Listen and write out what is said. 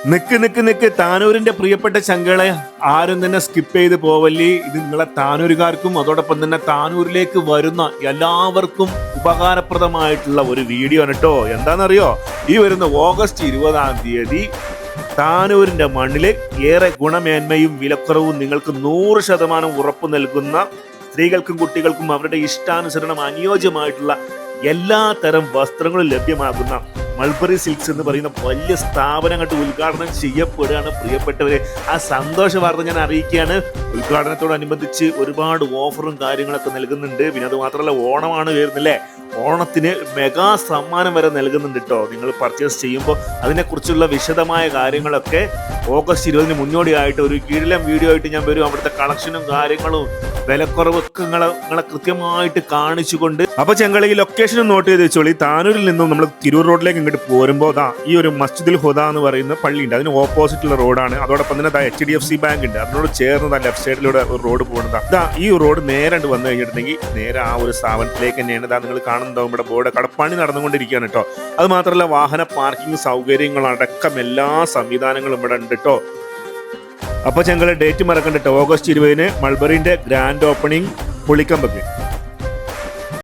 നിക്ക് നിക്ക് നിക്ക് താനൂരിന്റെ പ്രിയപ്പെട്ട ചങ്കളെ ആരും തന്നെ സ്കിപ്പ് ചെയ്ത് പോവല്ലേ. ഇത് നിങ്ങളെ താനൂരുകാർക്കും അതോടൊപ്പം തന്നെ താനൂരിലേക്ക് വരുന്ന എല്ലാവർക്കും ഉപകാരപ്രദമായിട്ടുള്ള ഒരു വീഡിയോ ആണ് കേട്ടോ. എന്താണെന്നറിയോ, ഈ വരുന്ന ഓഗസ്റ്റ് 20 താനൂരിന്റെ മണ്ണില് ഏറെ ഗുണമേന്മയും വിലക്കുറവും നിങ്ങൾക്ക് 100% ഉറപ്പ് നൽകുന്ന സ്ത്രീകൾക്കും കുട്ടികൾക്കും അവരുടെ ഇഷ്ടാനുസരണം അനുയോജ്യമായിട്ടുള്ള എല്ലാ തരം വസ്ത്രങ്ങളും ലഭ്യമാകുന്ന മൾബറി സിൽക്സ് എന്ന് പറയുന്ന വലിയ സ്ഥാപനം കണ്ട് ഉദ്ഘാടനം ചെയ്യപ്പെടുകയാണ്. പ്രിയപ്പെട്ടവരെ, ആ സന്തോഷ വാർത്ത ഞാൻ അറിയിക്കുകയാണ്. ഉദ്ഘാടനത്തോടനുബന്ധിച്ച് ഒരുപാട് ഓഫറും കാര്യങ്ങളൊക്കെ നൽകുന്നുണ്ട്. പിന്നെ അത് മാത്രമല്ല, ഓണമാണ് വരുന്നില്ലേ, ഓണത്തിന് മെഗാ സമ്മാനം വരെ നൽകുന്നുണ്ട് കേട്ടോ. നിങ്ങൾ പർച്ചേസ് ചെയ്യുമ്പോൾ അതിനെക്കുറിച്ചുള്ള വിശദമായ കാര്യങ്ങളൊക്കെ ഓഗസ്റ്റ് 20 മുന്നോടിയായിട്ട് ഒരു കിടിലൻ വീഡിയോ ആയിട്ട് ഞാൻ വരും. അവിടുത്തെ കളക്ഷനും കാര്യങ്ങളും വിലക്കുറവൊക്കെ നിങ്ങളെ കൃത്യമായിട്ട് കാണിച്ചുകൊണ്ട്. അപ്പൊ ഞങ്ങൾ ഈ ലൊക്കേഷൻ നോട്ട് ചെയ്ത് വെച്ചോളി. താനൂരിൽ നിന്നും നമ്മൾ തിരൂർ റോഡിലേക്ക് ഇങ്ങോട്ട് പോരുമ്പോൾ ഈ ഒരു മസ്ജിദുൽ ഹുദ എന്ന് പറയുന്ന പള്ളിയുണ്ട്, അതിന് ഓപ്പോസിറ്റുള്ള റോഡാണ്. അതോടൊപ്പം തന്നെ HDFC ബാങ്ക് ഉണ്ട്, അതിനോട് ചേർന്ന് ലെഫ്റ്റ് സൈഡിലൂടെ ഒരു റോഡ് പോകുന്നത്. ഈ റോഡ് നേരെ വന്നു കഴിഞ്ഞിട്ടുണ്ടെങ്കിൽ നേരെ ആ ഒരു സ്ഥാപനത്തിലേക്ക് തന്നെയാണ്. നിങ്ങൾ കാണുന്നുണ്ടാവും ഇവിടെ ബോർഡ്, കടപ്പണി നടന്നുകൊണ്ടിരിക്കുകയാണ് കേട്ടോ. അത് മാത്രമല്ല, വാഹന പാർക്കിംഗ് സൗകര്യങ്ങളടക്കം എല്ലാ സംവിധാനങ്ങളും ഇവിടെ ഉണ്ട് കേട്ടോ. അപ്പോൾ ഞങ്ങൾ ഡേറ്റ് മറക്കണ്ട കേട്ടോ, ഓഗസ്റ്റ് 20 മൾബറിന്റെ ഗ്രാൻഡ് ഓപ്പണിംഗ് പുളിക്കമ്പക്ക്.